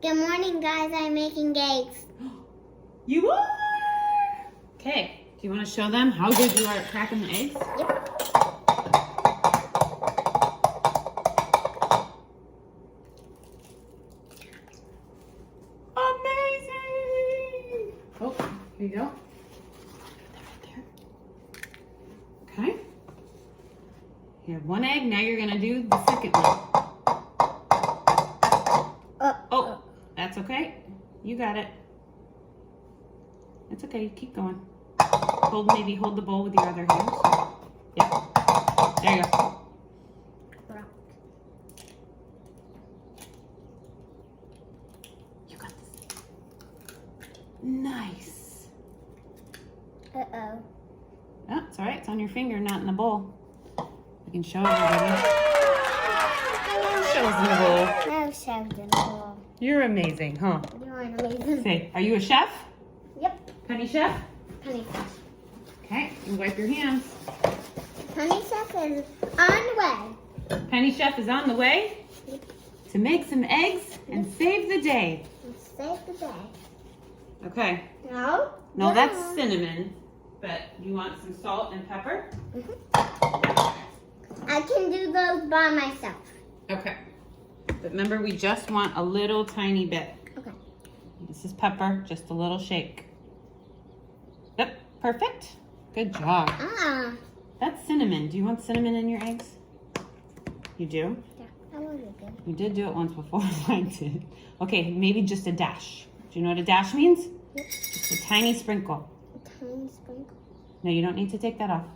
Good morning, guys. I'm making eggs. You are! Okay, do you want to show them how good you are at cracking the eggs? Yep. Amazing! Oh, here you go. There. Okay. You have one egg, now you're gonna do the second one. Oh, that's okay. You got it. It's okay, keep going. Maybe hold the bowl with your other hand. Yep. There you go. You got this. Nice. Uh-oh. Oh, it's all right. It's on your finger, not in the bowl. We can show everybody. Shows in the bowl. No shells in the bowl. You're amazing, huh? You're amazing. Say, are you a chef? Yep. Penny chef? Penny chef. Okay, you wipe your hands. Penny chef is on the way. Penny chef is on the way to make some eggs and save the day. Save the day. Okay. No? No, that's cinnamon. But you want some salt and pepper? I can do those by myself. Okay. But remember, we just want a little tiny bit. Okay. This is pepper, just a little shake. Yep, perfect. Good job. That's cinnamon. Do you want cinnamon in your eggs? You do? Yeah, that would be good. You did do it once before, I did. Okay, maybe just a dash. Do you know what a dash means? Yep. Just a tiny sprinkle. A tiny sprinkle. No, you don't need to take that off.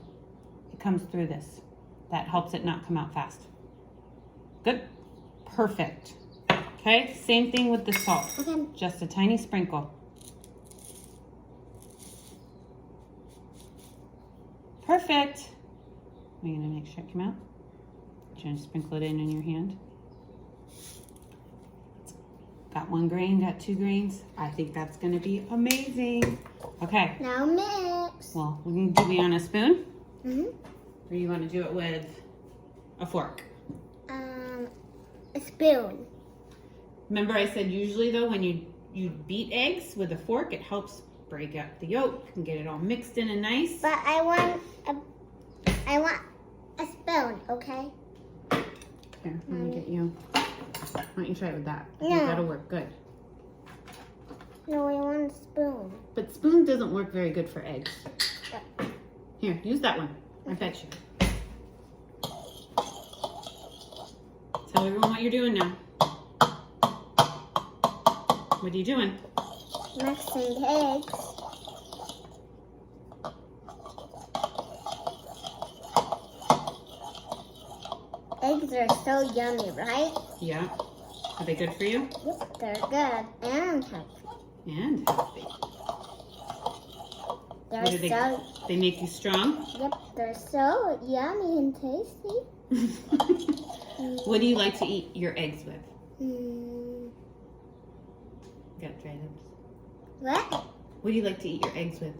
It comes through this. That helps it not come out fast. Good. Perfect. Okay, same thing with the salt. Okay. Just a tiny sprinkle. Perfect. Are you gonna make sure it come out? Trying to sprinkle it in your hand. Got 1 grain, got 2 grains. I think that's gonna be amazing. Okay. Now mix. Well, we're gonna do it on a spoon. Mm-hmm. Or you want to do it with a fork? A spoon. Remember I said usually though when you beat eggs with a fork, it helps break up the yolk and get it all mixed in and nice. But I want a spoon, okay? Here, let me get you. Why don't you try it with that? I No. think that'll work good. No, I want a spoon. But spoon doesn't work very good for eggs. Here, use that one. I bet you. Tell everyone what you're doing now. What are you doing? Mixing eggs. Eggs are so yummy, right? Yeah. Are they good for you? Yep, they're good and healthy. And healthy. They're What do they make you strong? Yep, they're so yummy and tasty. What do you like to eat your eggs with? Got dry lips. What? What do you like to eat your eggs with?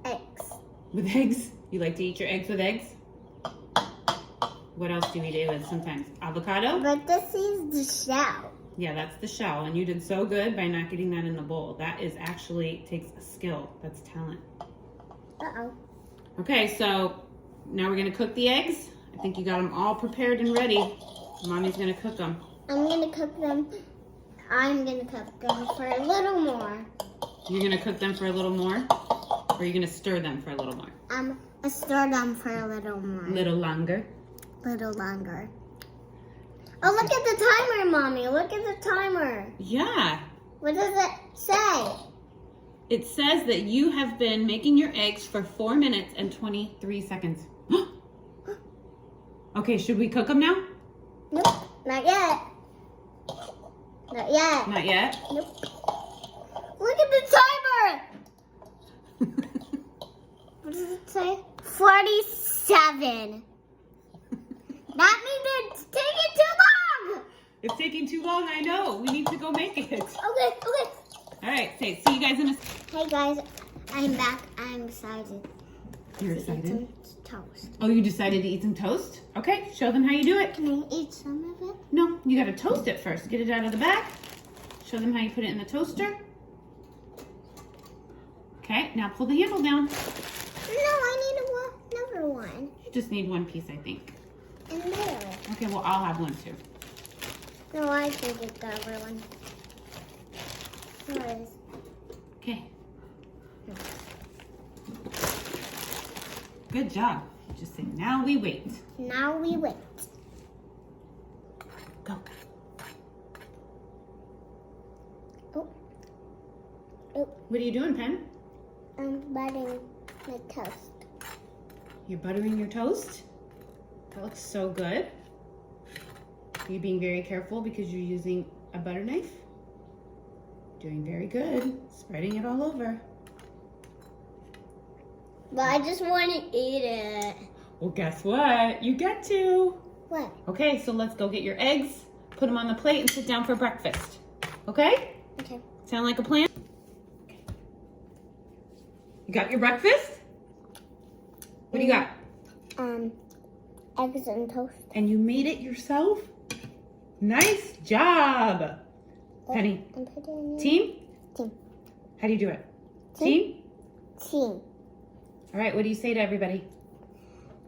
Eggs. With eggs? You like to eat your eggs with eggs? What else do you eat it with sometimes? Avocado? But this is the shell. Yeah, that's the shell. And you did so good by not getting that in the bowl. That is actually takes a skill. That's talent. Uh-oh. Okay, so now we're going to cook the eggs. I think you got them all prepared and ready. Mommy's going to cook them. I'm going to cook them for a little more. You're going to cook them for a little more? Or are you going to stir them for a little more? I stir them for a little more. Little longer. Little longer. Oh, look at the timer, Mommy. Look at the timer. Yeah. What does it say? It says that you have been making your eggs for 4 minutes and 23 seconds. Okay, should we cook them now? Nope, not yet. Not yet. Not yet. Nope. Look at the timer. What does it say? 47. That means it's taking too long. It's taking too long, I know. We need to go make it. Okay. All right, say, see you guys in a... Hey guys, I'm back. I'm excited. You're excited? Eat some toast. Oh, you decided to eat some toast? Okay, show them how you do it. Can I eat some of it? No, you gotta toast it first. Get it out of the bag. Show them how you put it in the toaster. Okay, now pull the handle down. No, I need another one. You just need one piece, I think. And there. Okay, well, I'll have one too. No, I should get the other one. What is? Okay. Good job. Just say, now we wait. Now we wait. Go. Oh. Oh, What are you doing, Pen? I'm buttering my toast. You're buttering your toast? That looks so good. Are you being very careful because you're using a butter knife? Doing very good. Spreading it all over. But I just want to eat it. Well, guess what? You get to. What? Okay, so let's go get your eggs, put them on the plate, and sit down for breakfast. Okay? Okay. Sound like a plan? Okay. You got your breakfast? What do you got? Eggs and toast. And you made it yourself? Nice job. Penny. I'm putting Team? Team. How do you do it? Team. Team? Team. All right, what do you say to everybody?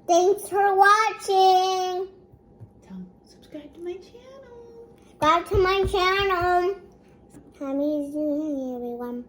Thanks for watching. Tell them, subscribe to my channel. Subscribe to my channel. Happy New Year, everyone.